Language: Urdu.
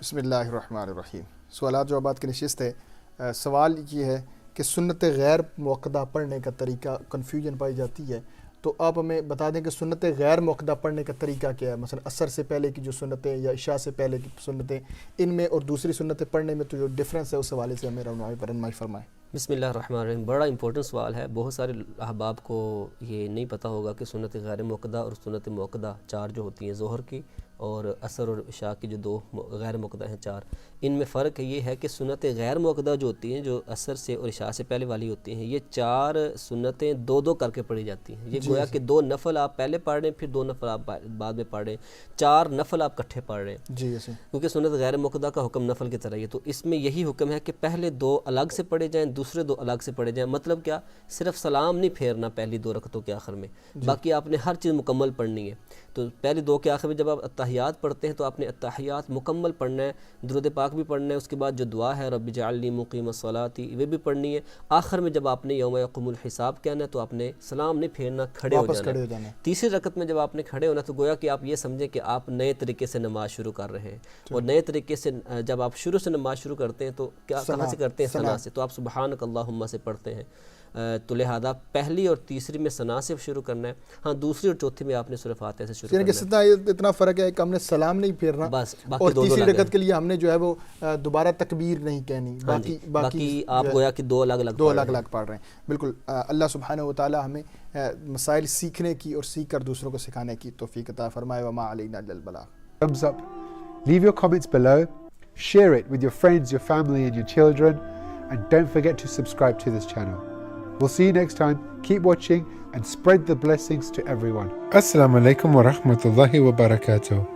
بسم اللہ الرحمن الرحیم. سوالات جوابات کی نشست ہے. سوال یہ ہے کہ سنت غیر موقدہ پڑھنے کا طریقہ کنفیوژن پائی جاتی ہے، تو آپ ہمیں بتا دیں کہ سنت غیر موقدہ پڑھنے کا طریقہ کیا ہے. مثلا عصر سے پہلے کی جو سنتیں یا عشاء سے پہلے کی سنتیں، ان میں اور دوسری سنتیں پڑھنے میں تو جو ڈفرینس ہے اس حوالے سے ہمیں رہنمائی فرمائیں. بسم اللہ الرحمن الرحیم. بڑا امپورٹنٹ سوال ہے. بہت سارے احباب کو یہ نہیں پتہ ہوگا کہ سنت غیر موقدہ اور سنت موقدہ چار جو ہوتی ہیں، ظہر کی اور عصر اور عشاء کی جو دو غیر موقدہ ہیں چار، ان میں فرق یہ ہے کہ سنت غیر موقدہ جو ہوتی ہیں، جو عصر سے اور عشاء سے پہلے والی ہوتی ہیں، یہ چار سنتیں دو دو کر کے پڑھی جاتی ہیں. یہ گویا کہ دو نفل آپ پہلے پڑھ رہے ہیں، پھر دو نفل آپ بعد میں پڑھ رہے ہیں، چار نفل آپ کٹھے پڑھ رہے ہیں. کیونکہ سنت غیر موقدہ کا حکم نفل کی طرح ہے، تو اس میں یہی حکم ہے کہ پہلے دو الگ سے پڑھے جائیں، دوسرے دو الگ سے پڑھے جائیں. مطلب کیا؟ صرف سلام نہیں پھیرنا پہلی دو رکعتوں کے آخر میں، باقی آپ نے ہر چیز مکمل پڑھنی ہے. تو پہلی دو کے آخر میں جب آپ اتحیات پڑھتے ہیں تو آپ نے اتحیات مکمل پڑھنا ہے، درود پاک بھی پڑھنا ہے، اس کے بعد جو دعا ہے رب اجعلنی مقیم الصلاۃ وہ بھی پڑھنی ہے. آخر میں جب آپ نے یوم یقوم الحساب کہنا ہے تو آپ نے سلام نہیں پھیرنا، کھڑے ہو جانا ہے. تیسری رکعت میں جب آپ نے کھڑے ہونا تو گویا کہ آپ یہ سمجھیں کہ آپ نئے طریقے سے نماز شروع کر رہے ہیں. اور نئے طریقے سے جب آپ شروع سے نماز شروع کرتے ہیں تو کیا کہاں سے کرتے ہیں؟ ثنا سے. تو آپ سبحانک اللہم سے پڑھتے ہیں. تو لہذا پہلی اور تیسری میں ثنا سے شروع کرنا ہے. ہاں دوسری اور چوتھی میں آپ نے سورہ فاتحہ سے شروع کرنا ہے. اتنا فرق ہے کہ ہم نے سلام نہیں پھیرنا بس، اور تیسری رکعت کے لیے ہم نے جو ہے وہ دوبارہ تکبیر نہیں کہنی. باقی آپ گویا کہ دو الگ الگ پڑھ رہے ہیں. بالکل. اللہ سبحانہ و تعالی ہمیں مسائل سیکھنے کی اور سیکھ کر دوسروں کو سکھانے کی توفیق عطا فرمائے. وما علینا الا البلاغ. Thumbs up. Leave your comments below. Share it with your friends, your family and your children. And don't forget to subscribe to this channel. We'll see you next time. Keep watching and spread the blessings to everyone. Assalamu alaikum wa rahmatullahi wa barakatuh.